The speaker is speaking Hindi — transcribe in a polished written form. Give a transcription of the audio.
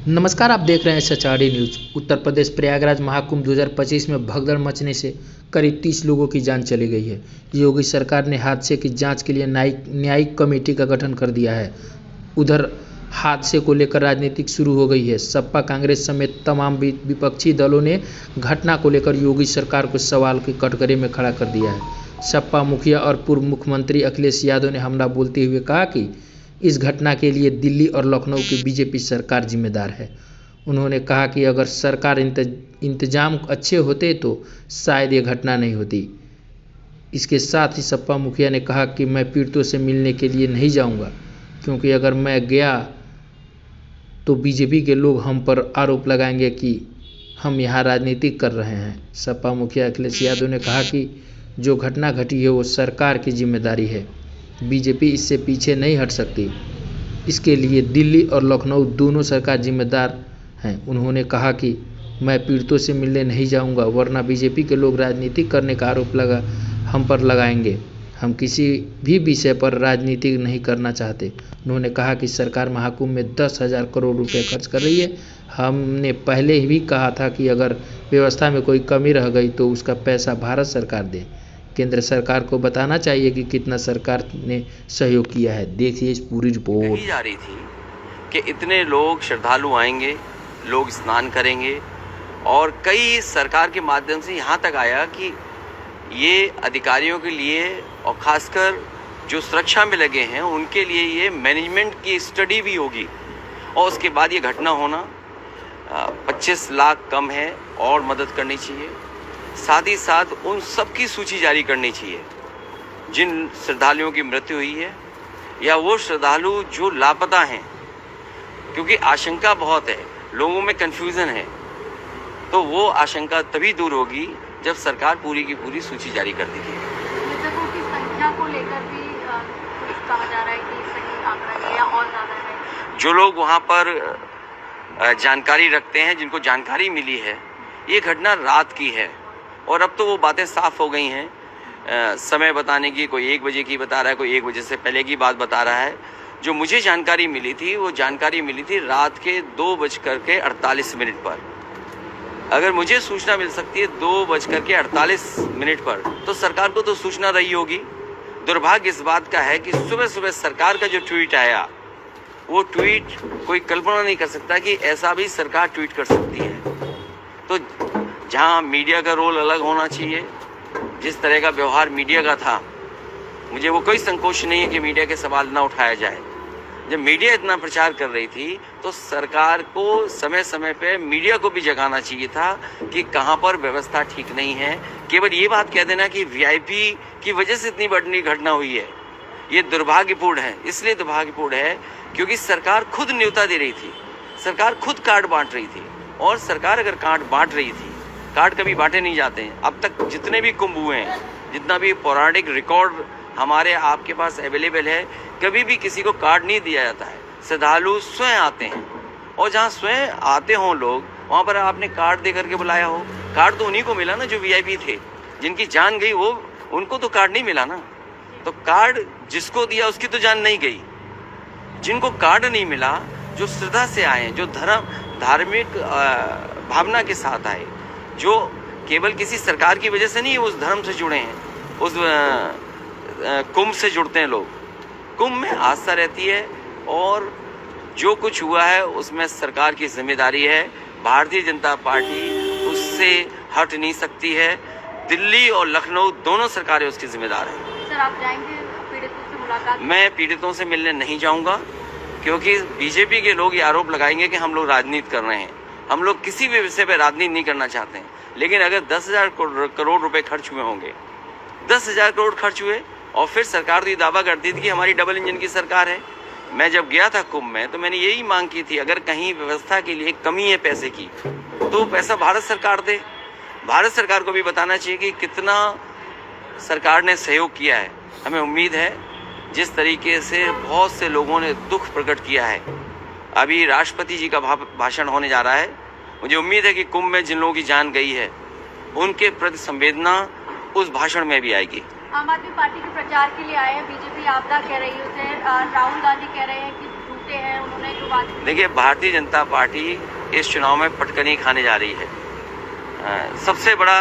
नमस्कार, आप देख रहे हैं सचारी न्यूज। उत्तर प्रदेश प्रयागराज महाकुंभ 2025 में भगदड़ मचने से करीब 30 लोगों की जान चली गई है। योगी सरकार ने हादसे की जांच के लिए न्यायिक कमेटी का गठन कर दिया है। उधर हादसे को लेकर राजनीति शुरू हो गई है। सपा, कांग्रेस समेत तमाम विपक्षी दलों ने घटना को लेकर योगी सरकार को सवाल के कटघरे में खड़ा कर दिया है। सपा मुखिया और पूर्व मुख्यमंत्री अखिलेश यादव ने हमला बोलते हुए कहा कि इस घटना के लिए दिल्ली और लखनऊ की बीजेपी सरकार जिम्मेदार है। उन्होंने कहा कि अगर सरकार इंतजाम अच्छे होते तो शायद ये घटना नहीं होती। इसके साथ ही सपा मुखिया ने कहा कि मैं पीड़ितों से मिलने के लिए नहीं जाऊंगा, क्योंकि अगर मैं गया तो बीजेपी के लोग हम पर आरोप लगाएंगे कि हम यहाँ राजनीति कर रहे हैं। सपा मुखिया अखिलेश यादव ने कहा कि जो घटना घटी है वो सरकार की जिम्मेदारी है, बीजेपी इससे पीछे नहीं हट सकती। इसके लिए दिल्ली और लखनऊ दोनों सरकार जिम्मेदार हैं। उन्होंने कहा कि मैं पीड़ितों से मिलने नहीं जाऊंगा, वरना बीजेपी के लोग राजनीति करने का आरोप हम पर लगाएंगे। हम किसी भी विषय पर राजनीति नहीं करना चाहते। उन्होंने कहा कि सरकार महाकुंभ में 10,000 करोड़ रुपए खर्च कर रही है। हमने पहले भी कहा था कि अगर व्यवस्था में कोई कमी रह गई तो उसका पैसा भारत सरकार दे। केंद्र सरकार को बताना चाहिए कि कितना सरकार ने सहयोग किया है। देखिए इस पूरी रिपोर्ट। जा रही थी कि इतने लोग श्रद्धालु आएंगे, लोग स्नान करेंगे, और कई सरकार के माध्यम से यहाँ तक आया कि ये अधिकारियों के लिए और खासकर जो सुरक्षा में लगे हैं उनके लिए ये मैनेजमेंट की स्टडी भी होगी। और उसके बाद ये घटना होना 25 लाख कम है और मदद करनी चाहिए। साथ ही साथ उन सब की सूची जारी करनी चाहिए जिन श्रद्धालुओं की मृत्यु हुई है या वो श्रद्धालु जो लापता हैं, क्योंकि आशंका बहुत है, लोगों में कन्फ्यूज़न है। तो वो आशंका तभी दूर होगी जब सरकार पूरी की पूरी सूची जारी कर देगी। मृतकों की संख्या को लेकर भी कहा जा रहा है कि सही आंकड़ा है या और ज़्यादा है। जो लोग वहाँ पर जानकारी रखते हैं, जिनको जानकारी मिली है, ये घटना रात की है और अब तो वो बातें साफ हो गई हैं। समय बताने की, कोई 1 बजे की बता रहा है, कोई 1 बजे से पहले की बात बता रहा है। जो मुझे जानकारी मिली थी वो जानकारी मिली थी रात के 2:48 पर। अगर मुझे सूचना मिल सकती है 2:48 पर, तो सरकार को तो सूचना रही होगी। दुर्भाग्य इस बात का है कि सुबह सुबह सरकार का जो ट्वीट आया, वो ट्वीट कोई कल्पना नहीं कर सकता कि ऐसा भी सरकार ट्वीट कर सकती है। तो जहाँ मीडिया का रोल अलग होना चाहिए, जिस तरह का व्यवहार मीडिया का था, मुझे वो कोई संकोच नहीं है कि मीडिया के सवाल ना उठाया जाए। जब मीडिया इतना प्रचार कर रही थी तो सरकार को समय समय पे मीडिया को भी जगाना चाहिए था कि कहाँ पर व्यवस्था ठीक नहीं है। केवल ये बात कह देना कि वीआईपी की वजह से इतनी बड़ी घटना हुई है, ये दुर्भाग्यपूर्ण है। इसलिए दुर्भाग्यपूर्ण है क्योंकि सरकार खुद न्योता दे रही थी, सरकार खुद कार्ड बांट रही थी। और सरकार अगर कार्ड बांट रही थी, कार्ड कभी बांटे नहीं जाते हैं। अब तक जितने भी कुंभ हुए हैं, जितना भी पौराणिक रिकॉर्ड हमारे आपके पास अवेलेबल है, कभी भी किसी को कार्ड नहीं दिया जाता है। श्रद्धालु स्वयं आते हैं और जहाँ स्वयं आते हों लोग, वहाँ पर आपने कार्ड दे करके बुलाया हो। कार्ड तो उन्हीं को मिला ना जो वीआईपी थे, जिनकी जान गई वो, उनको तो कार्ड नहीं मिला ना। तो कार्ड जिसको दिया उसकी तो जान नहीं गई। जिनको कार्ड नहीं मिला, जो श्रद्धा से आए, जो धार्मिक भावना के साथ आए, जो केवल किसी सरकार की वजह से नहीं उस धर्म से जुड़े हैं, उस कुंभ से जुड़ते हैं लोग। कुंभ में आस्था रहती है और जो कुछ हुआ है उसमें सरकार की जिम्मेदारी है। भारतीय जनता पार्टी उससे हट नहीं सकती है। दिल्ली और लखनऊ दोनों सरकारें उसकी जिम्मेदार हैं। सर, आप जाएंगे पीड़ितों से मुलाकात? मैं पीड़ितों से मिलने नहीं जाऊंगा, क्योंकि बीजेपी के लोग ये आरोप लगाएंगे कि हम लोग राजनीति कर रहे हैं। हम लोग किसी भी विषय पर राजनीति नहीं करना चाहते हैं। लेकिन अगर 10,000 करोड़ रुपए खर्च हुए होंगे, 10,000 करोड़ खर्च हुए, और फिर सरकार तो ये दावा करती थी कि हमारी डबल इंजन की सरकार है। मैं जब गया था कुंभ में तो मैंने यही मांग की थी, अगर कहीं व्यवस्था के लिए कमी है पैसे की तो पैसा भारत सरकार दे। भारत सरकार को भी बताना चाहिए कि कितना सरकार ने सहयोग किया है। हमें उम्मीद है, जिस तरीके से बहुत से लोगों ने दुख प्रकट किया है, अभी राष्ट्रपति जी का भाषण होने जा रहा है, मुझे उम्मीद है कि कुंभ में जिन लोगों की जान गई है उनके प्रति संवेदना उस भाषण में भी आएगी। आम आदमी पार्टी के प्रचार के लिए आए हैं, बीजेपी आपदा कह रही है उसे, राहुल गांधी कह रहे हैं कि बच्चे हैं, उन्होंने जो बात की। देखिए, भारतीय जनता पार्टी इस चुनाव में पटकनी खाने जा रही है। सबसे बड़ा